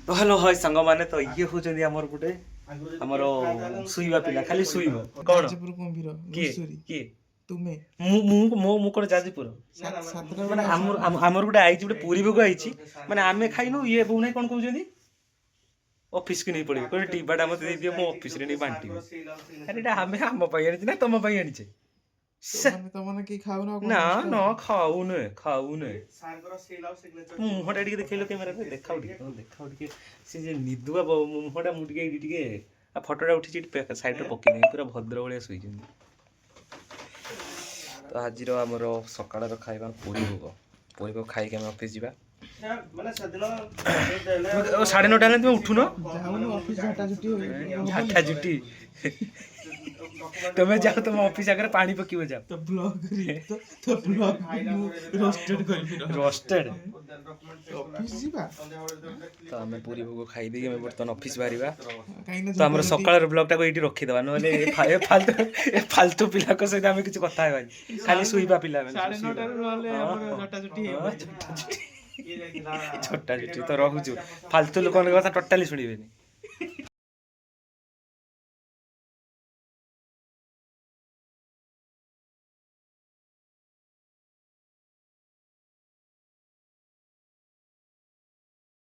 तो hello hi सांग माने तो ये होचंदी हमर गुटे हमर सुईवा पिला खाली सुईव कोन ଯାଜପୁର କୁମ୍ଭୀର किए ଘୁଷୁରୀ किए ତୁମେ मु मु मो मु कोन जाजपुर ସାତଟା माने ବେଳେ हमर हमर गुटे आइची गुटे पूरी भोग आइची माने आमे खाइनु ये बउ नै कोन कहउजंदी ऑफिस के नहीं पड़े कोन टीबाटा मते दे दियो मो ऑफिस रे नहीं बांटी अरे एटा हमें हम पई आनी ना तुम पई आनी छे ତମାନେ କେହି ଖାଉନ ଆଉ କଣ ना ନଷ୍ଟ ना ହବ? खाऊने मुहटा टिके देखैलो कैमरा रे देखाउ टिके से जे निदुआ मुहटा मु टिके टिके आ फोटोटा उठी साइड रे पकी नै पूरा भद्र भलिया सोई जंदी तो आज रो हमरो सकाळ रो खाइबा पूरी भोग खाइ के हम ऑफिस जीवा माने सदिन 9:30 हेले तुम उठुनो ଯାଉନୁ ଅଫିସ ଝାଟା ଛୁଟି झाटा जुटी तुम्हें जाओ तुम ऑफिस आगे पानी पकीबो जाओ ତ ବ୍ଲଗ ମୁଁ ରୋଷ୍ଟେड କରିବି रोस्टेड ଅଫିସ ଯିବା तो हमें पूरी भोग खाई देगी हमें बर्तमान ऑफिस बाहरिबा କାହିଁକି ନା तो हमर सकाळ ब्लॉग टाको एठी रखि देबा नले ए फालतू पिला को सहित हमें किछ कथा हेबानी खाली सुईबा पिला में 9:30 ରୁ ନହେଲେ ଆମର ଝାଟା ଛୁଟି ହେଇବ छोटा छोटा तो रहूछु फालतू लोक कथा टोटाली सुनिबेनी